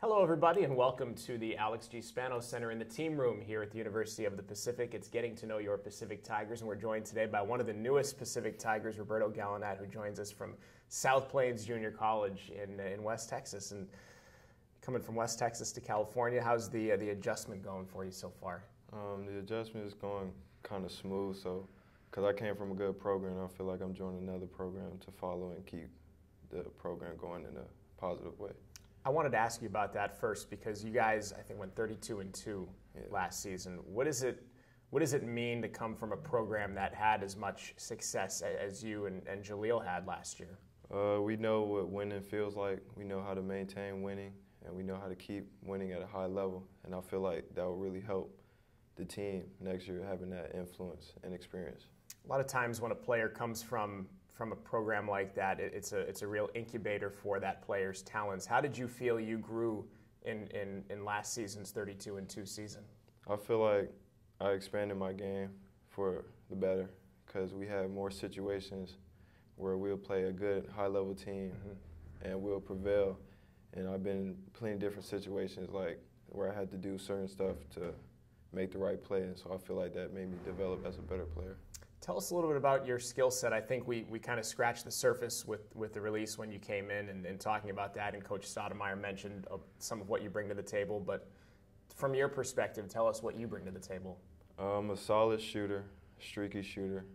Hello, everybody, and welcome to the Alex G. Spano Center in the team room here at the University of the Pacific. It's getting to know your Pacific Tigers, and we're joined today by one of the newest Pacific Tigers, Roberto Gallinat, who joins us from South Plains Junior College in West Texas. And coming from West Texas to California, how's the adjustment going for you so far? The adjustment is going kind of smooth, because I came from a good program, I feel like I'm joining another program to follow and keep the program going in a positive way. I wanted to ask you about that first because you guys, I think, went 32-2 last season. What does it mean to come from a program that had as much success as you and Jaleel had last year? We know what winning feels like. We know how to maintain winning, and we know how to keep winning at a high level. And I feel like that will really help the team next year, having that influence and experience. A lot of times when a player comes from a program like that, it's a real incubator for that player's talents. How did you feel you grew in last season's 32-2 season? I feel like I expanded my game for the better because we had more situations where we'll play a good high-level team and we'll prevail. And I've been in plenty of different situations like where I had to do certain stuff to make the right play, and so I feel like that made me develop as a better player. Tell us a little bit about your skill set. I think we kind of scratched the surface with the release when you came in and talking about that, and Coach Stoudemire mentioned some of what you bring to the table. But from your perspective, tell us what you bring to the table. I'm a solid shooter, streaky shooter,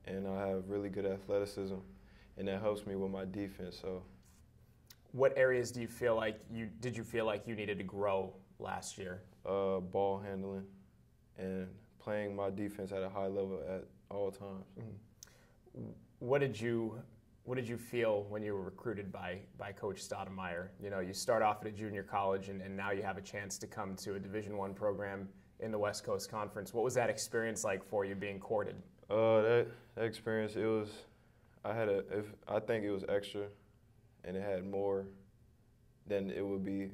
and I have really good athleticism, and that helps me with my defense. So, what areas do you feel like you needed to grow last year? Ball handling and playing my defense at a high level at all times. What did you feel when you were recruited by Coach Stoudemire? You know, you start off at a junior college, and now you have a chance to come to a Division I program in the West Coast Conference. What was that experience like for you, being courted? That experience, I think it was extra, and it had more than it would be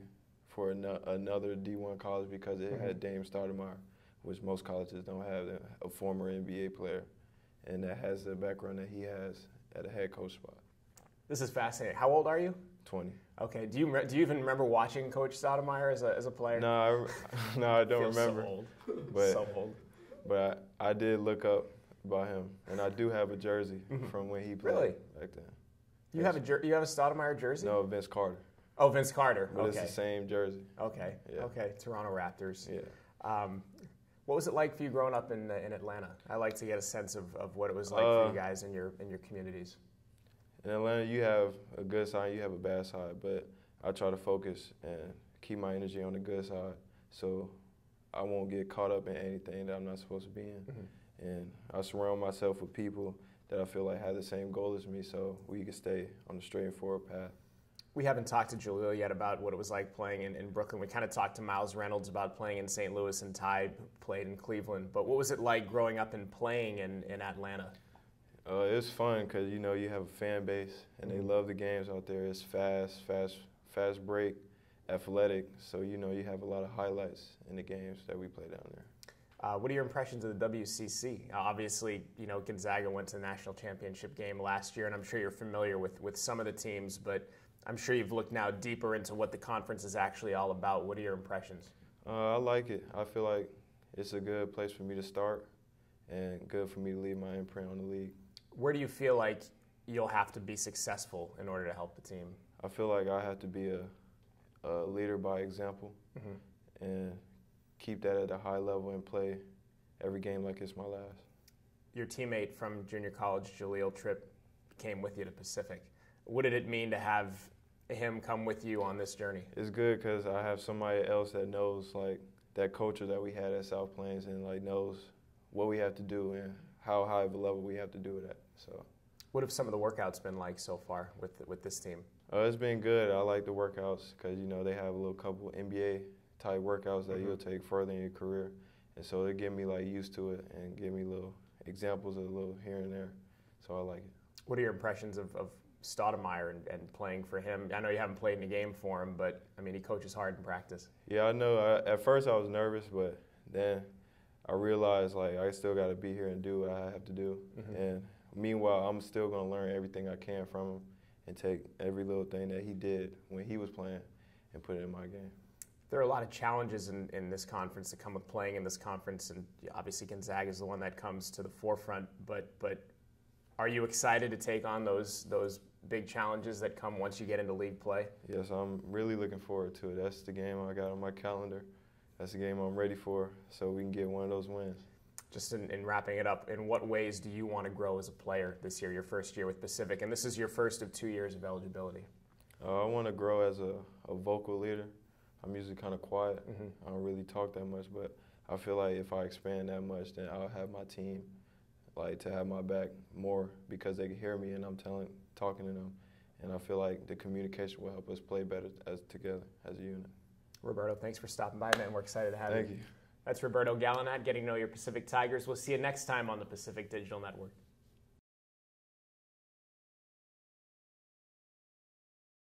for another D1 college because it had Dame Stoudemire, which most colleges don't have, a former NBA player, and that has the background that he has at a head coach spot. This is fascinating. How old are you? 20. Okay. Do you even remember watching Coach Stoudemire as a player? No, I don't remember. So old. But, so old. But I did look up about him, and I do have a jersey from when he played back then. You have a Stoudemire jersey? No, Vince Carter. Oh, Vince Carter. But it's the same jersey. Okay. Yeah. Okay. Toronto Raptors. Yeah. What was it like for you growing up in Atlanta? I like to get a sense of what it was like for you guys in your communities. In Atlanta, you have a good side, you have a bad side, but I try to focus and keep my energy on the good side so I won't get caught up in anything that I'm not supposed to be in. And I surround myself with people that I feel like have the same goal as me so we can stay on the straight and forward path. We haven't talked to Jaleel yet about what it was like playing in Brooklyn. We kind of talked to Miles Reynolds about playing in St. Louis, and Ty played in Cleveland. But what was it like growing up and playing in Atlanta? It's fun because, you know, you have a fan base, and they love the games out there. It's fast break, athletic. So, you know, you have a lot of highlights in the games that we play down there. What are your impressions of the WCC? Obviously, you know, Gonzaga went to the national championship game last year, and I'm sure you're familiar with some of the teams, but I'm sure you've looked now deeper into what the conference is actually all about. What are your impressions? I like it. I feel like it's a good place for me to start and good for me to leave my imprint on the league. Where do you feel like you'll have to be successful in order to help the team? I feel like I have to be a leader by example and keep that at a high level and play every game like it's my last. Your teammate from junior college, Jaleel Tripp, came with you to Pacific. What did it mean to have him come with you on this journey? It's good because I have somebody else that knows, like, that culture that we had at South Plains and, like, knows what we have to do and how high of a level we have to do it at. So, what have some of the workouts been like so far with this team? It's been good. I like the workouts because, you know, they have a little couple NBA-type workouts that you'll take further in your career. And so they get me, like, used to it and give me little examples of a little here and there. So I like it. What are your impressions of Stoudemire and playing for him? I know you haven't played in a game for him, but, I mean, he coaches hard in practice. Yeah, I know. At first I was nervous, but then I realized, like, I still got to be here and do what I have to do. And meanwhile, I'm still going to learn everything I can from him and take every little thing that he did when he was playing and put it in my game. There are a lot of challenges in this conference that come with playing in this conference, and obviously Gonzaga is the one that comes to the forefront. But are you excited to take on those big challenges that come once you get into league play? Yes, I'm really looking forward to it. That's the game I got on my calendar. That's the game I'm ready for, so we can get one of those wins. Just in wrapping it up, in what ways do you want to grow as a player this year, your first year with Pacific? And this is your first of 2 years of eligibility. I want to grow as a vocal leader. I'm usually kind of quiet. I don't really talk that much, but I feel like if I expand that much, then I'll have my team to have my back more because they can hear me and I'm talking to them. And I feel like the communication will help us play better together as a unit. Roberto, thanks for stopping by, man. We're excited to have you. Thank you. That's Roberto Gallinat, getting to know your Pacific Tigers. We'll see you next time on the Pacific Digital Network.